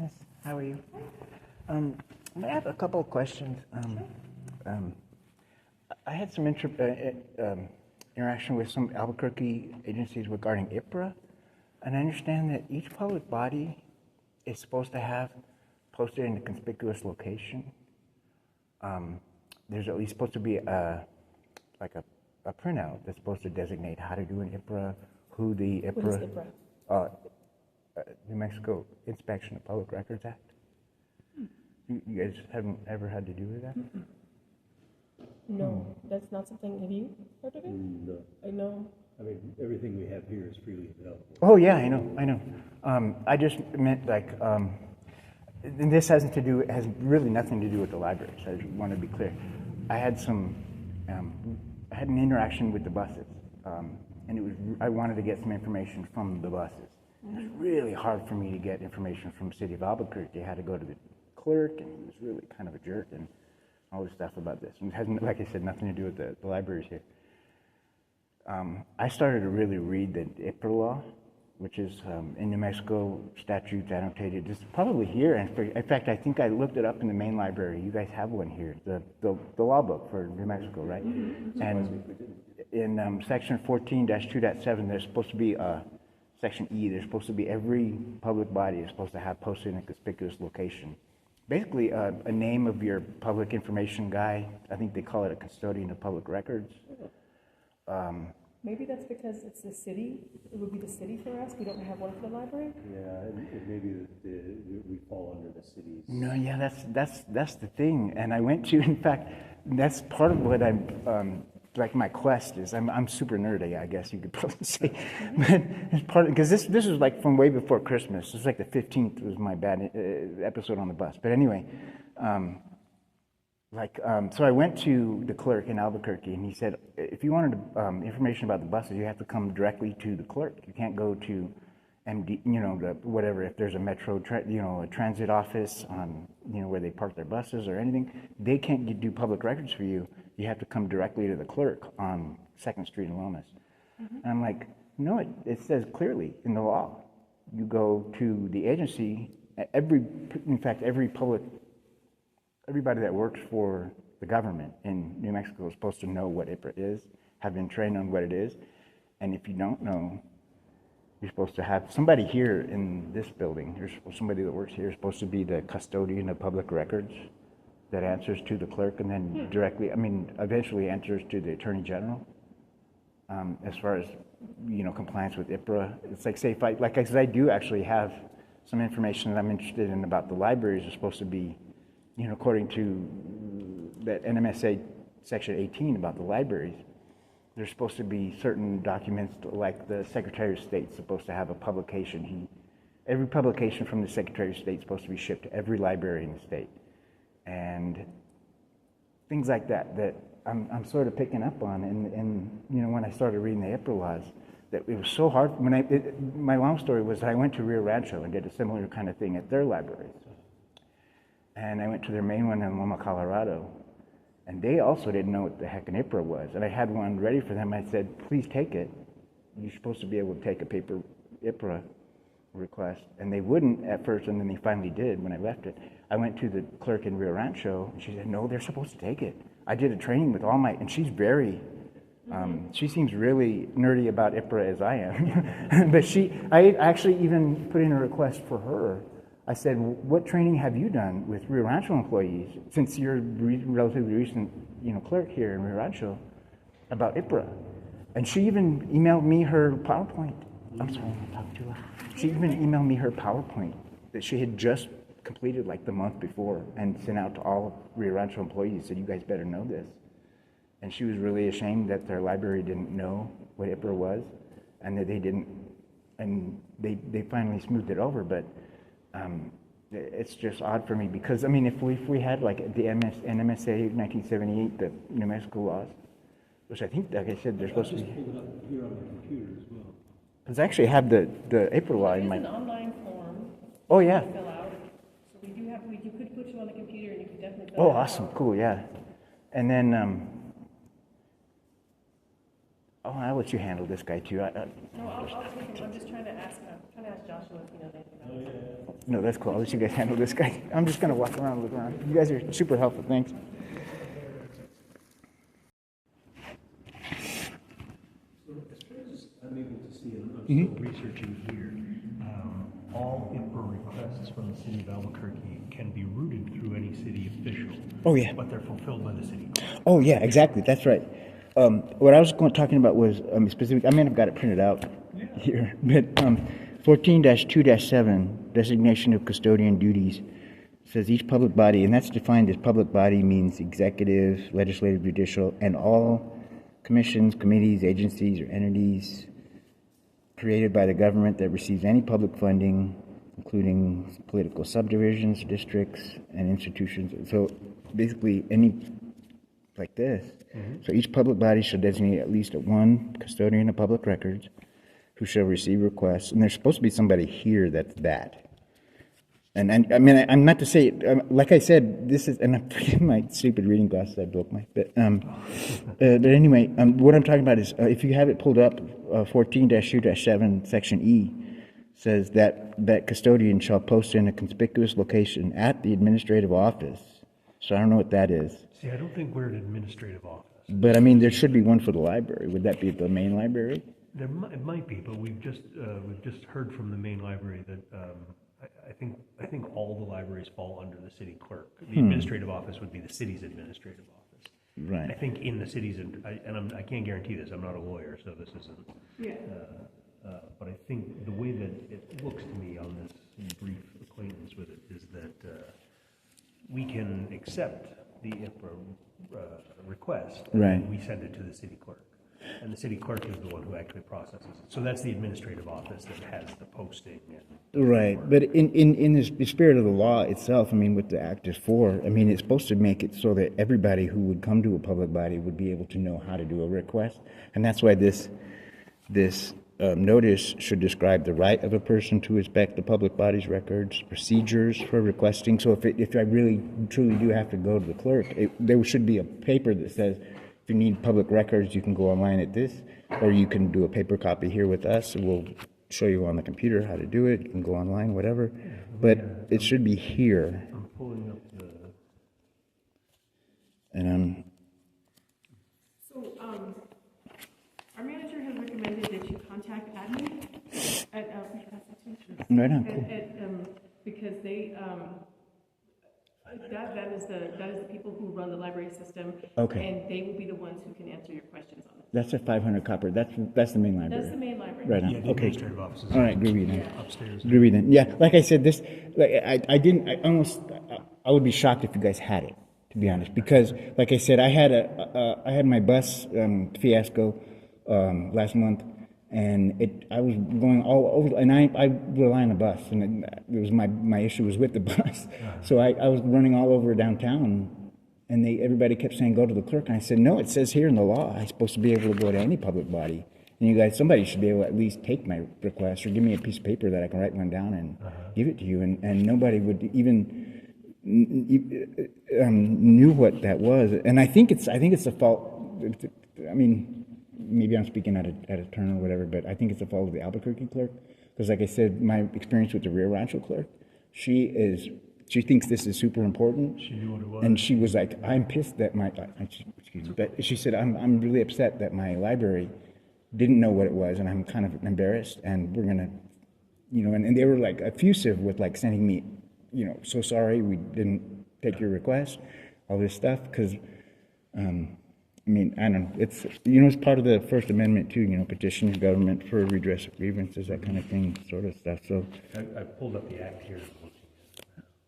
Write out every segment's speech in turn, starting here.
Yes, how are you? I have a couple of questions. I had some interaction with some Albuquerque agencies regarding IPRA, and I understand that each public body is supposed to have posted in a conspicuous location. There's at least supposed to be a printout that's supposed to designate how to do an IPRA, who the IPRA. What is IPRA? New Mexico Inspection of Public Records Act. You guys haven't ever had to do with that? No, that's not something. Have you heard of it? No. I know. I mean, everything we have here is freely available. Oh yeah, I know. I just meant and this has really nothing to do with the library. So I just want to be clear. I had I had an interaction with the buses, and I wanted to get some information from the buses. It was really hard for me to get information from the city of Albuquerque. I had to go to the clerk, and he was really kind of a jerk, and all this stuff about this. And it has, like I said, nothing to do with the libraries here. I started to really read the IPRA law, which is in New Mexico statutes annotated. It's probably here. In fact, I think I looked it up in the main library. You guys have one here, the law book for New Mexico, right? Mm-hmm. And in section 14-2.7, there's supposed to be section E. There's supposed to be every public body is supposed to have posted in a conspicuous location. Basically, a name of your public information guy. I think they call it a custodian of public records. Maybe that's because it's the city. It would be the city for us. We don't have one for the library. Yeah, and maybe we fall under the city's. No, yeah, that's the thing. And I went to, in fact, that's part of what I'm like my quest is. I'm super nerdy, I guess you could probably say. But it's part because this is like from way before Christmas. It's like the 15th was my bad episode on the bus. But anyway, so I went to the clerk in Albuquerque, and he said, if you wanted information about the buses, you have to come directly to the clerk. You can't go to MD, whatever. If there's a metro, a transit office on, where they park their buses or anything, they can't do public records for you. You have to come directly to the clerk on 2nd Street in Lomas. Mm-hmm. And I'm like, no, it says clearly in the law. You go to the agency. Everybody that works for the government in New Mexico is supposed to know what IPRA is, have been trained on what it is. And if you don't know, you're supposed to have somebody here in this building, somebody that works here is supposed to be the custodian of public records that answers to the clerk and then eventually answers to the attorney general. As far as, compliance with IPRA, it's like, say, if I do actually have some information that I'm interested in about the libraries are supposed to be, according to that NMSA section 18 about the libraries, there's supposed to be certain documents like the Secretary of State's supposed to have a publication. Every publication from the Secretary of State is supposed to be shipped to every library in the state. And things like that I'm sort of picking up on. And when I started reading the IPRA laws, that it was so hard. My long story was that I went to Rio Rancho and did a similar kind of thing at their libraries. And I went to their main one in Loma, Colorado, and they also didn't know what the heck an IPRA was. And I had one ready for them. I said, please take it. You're supposed to be able to take a paper IPRA request. And they wouldn't at first, and then they finally did when I left it. I went to the clerk in Rio Rancho, and she said, no, they're supposed to take it. I did a training with and she's very, she seems really nerdy about IPRA as I am. But I actually even put in a request for her. I said, what training have you done with Rio Rancho employees, since you're a relatively recent, clerk here in Rio Rancho, about IPRA? And she even emailed me her PowerPoint. I'm sorry, I'm talking too loud. She even emailed me her PowerPoint that she had just completed like the month before and sent out to all Rio Rancho employees, said, you guys better know this. And she was really ashamed that their library didn't know what IPRA was, and that they didn't, and they finally smoothed it over, but it's just odd for me because, if we had like the NMSA 1978, the New Mexico laws, which I think, like I said, they're supposed to be. I just pulled it up here on the computer as well. Because I actually have the IPRA law in my. There's an online form. Oh yeah. Fill out. So we could put you on the computer and you could definitely fill Oh, out. awesome, cool, yeah. And then Oh, I'll let you handle this guy too. No, I'll take him. I'm just trying to ask Joshua if he knows anything about it. No, that's cool. I'll let you guys handle this guy. I'm just gonna walk around and look around. You guys are super helpful. Thanks. I'm able to see, I'm still researching here, all IPRA requests from the city of Albuquerque can be routed through any city official. Oh, yeah. But they're fulfilled by the city clerk. Oh, yeah, exactly. That's right. What I was talking about was specific. I may have got it printed out here, but 14-2-7, designation of custodian duties, says each public body, and that's defined as public body means executive, legislative, judicial, and all commissions, committees, agencies, or entities created by the government that receives any public funding, including political subdivisions, districts, and institutions. So basically, any like this. So each public body shall designate at least one custodian of public records who shall receive requests. And there's supposed to be somebody here that's that. And I mean, I'm not to say, like I said, this is, and I'm forgetting my stupid reading glasses, I broke my, but anyway, what I'm talking about is, if you have it pulled up, 14-2-7, section E, says that custodian shall post in a conspicuous location at the administrative office. So I don't know what that is. See, I don't think we're an administrative office. But I mean, there should be one for the library. Would that be at the main library? It might be, but we've just heard from the main library that I think all the libraries fall under the city clerk. The administrative office would be the city's administrative office. Right. I think in the cities, I can't guarantee this. I'm not a lawyer, so this isn't. Yeah. But I think the way that it looks to me on this brief acquaintance with it is that we can accept the IPRA request, and right. we send it to the city clerk. And the city clerk is the one who actually processes it. So that's the administrative office that has the posting. Right, but in the spirit of the law itself, I mean, what the act is for, I mean, it's supposed to make it so that everybody who would come to a public body would be able to know how to do a request. And that's why this notice should describe the right of a person to inspect the public body's records, procedures for requesting. So if I really truly do have to go to the clerk, there should be a paper that says, if you need public records, you can go online at this, or you can do a paper copy here with us, and we'll show you on the computer how to do it. You can go online, whatever. But it should be here. I'm pulling up the... And So, our manager has recommended that you contact admin at, right on, cool. because they, that is the people who run the library system. Okay. And they will be the ones who can answer your questions on it. That's a 500 copper. That's the main library. That's the main library. Right on. Yeah, the Okay. administrative offices. All right, groovy then. Upstairs. Groovy then. Yeah, like I said, this, like I would be shocked if you guys had it, to be honest, because like I said, I had my bus fiasco last month, and I was going all over, and I rely on the bus, and it was my issue was with the bus, so I was running all over downtown. And everybody kept saying, go to the clerk. And I said, no, it says here in the law, I'm supposed to be able to go to any public body. And you guys, somebody should be able to at least take my request or give me a piece of paper that I can write one down and give it to you. And nobody would even knew what that was. And I think it's a fault. I mean, maybe I'm speaking out of turn or whatever, but I think it's a fault of the Albuquerque clerk. Because like I said, my experience with the Rio Rancho clerk, she thinks this is super important. She knew what it was. And she was like, I'm pissed that excuse me, but she said, I'm really upset that my library didn't know what it was, and I'm kind of embarrassed, and we're going to, and they were like effusive with like sending me, so sorry we didn't take your request, all this stuff, because, I mean, I don't know, it's, it's part of the First Amendment too, petition the government for redress of grievances, that kind of thing, sort of stuff, so. I pulled up the act here.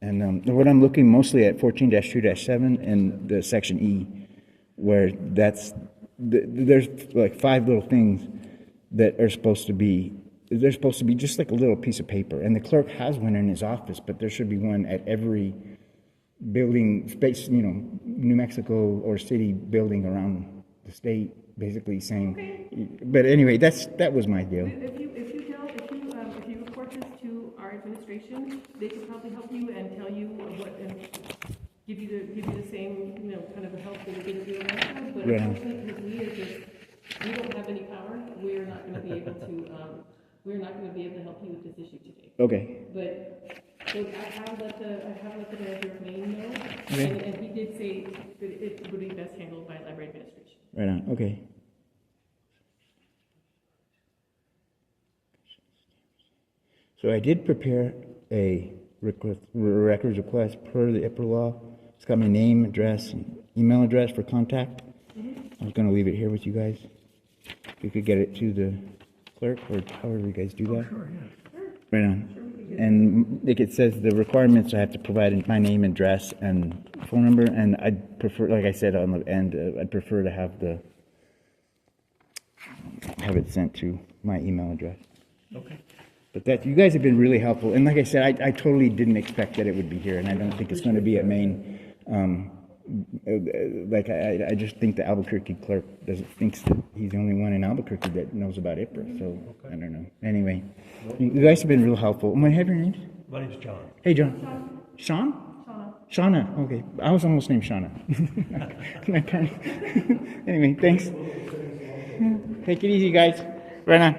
And what I'm looking mostly at 14-2-7 and the section E, where there's like 5 little things that are supposed to be, they're supposed to be just like a little piece of paper. And the clerk has one in his office, but there should be one at every building space, New Mexico or city building around the state, basically saying, okay. But anyway, that was my deal. If you report this to our administration, they could probably help you and tell you what, and give you the same, kind of help that they give you. But right. unfortunately, because we are just We don't have any power. We're not going to be able to, we're not going to be able to help you with this issue today. Okay. But so I have let the manager of Maine know, Okay. and he did say that it would be best handled by library administration. Right on. Okay. So I did prepare a records request per the IPRA law. It's got my name, address, and email address for contact. I was going to leave it here with you guys. If you could get it to the clerk, or however you guys do that. Sure, yeah. Right on. And like it says, the requirements, I have to provide my name, address, and phone number. And I'd prefer, like I said on the end, I'd prefer to have it sent to my email address. Okay. But that, you guys have been really helpful. And like I said, I totally didn't expect that it would be here, and I don't think it's going to be at Maine. I just think the Albuquerque clerk thinks that he's the only one in Albuquerque that knows about IPRA. So I don't know. Anyway, you guys have been real helpful. May I have your names? My name's John. Hey, John. Sean? Shauna. Okay. I was almost named Shauna. Anyway, thanks. Take it easy, guys. Right on.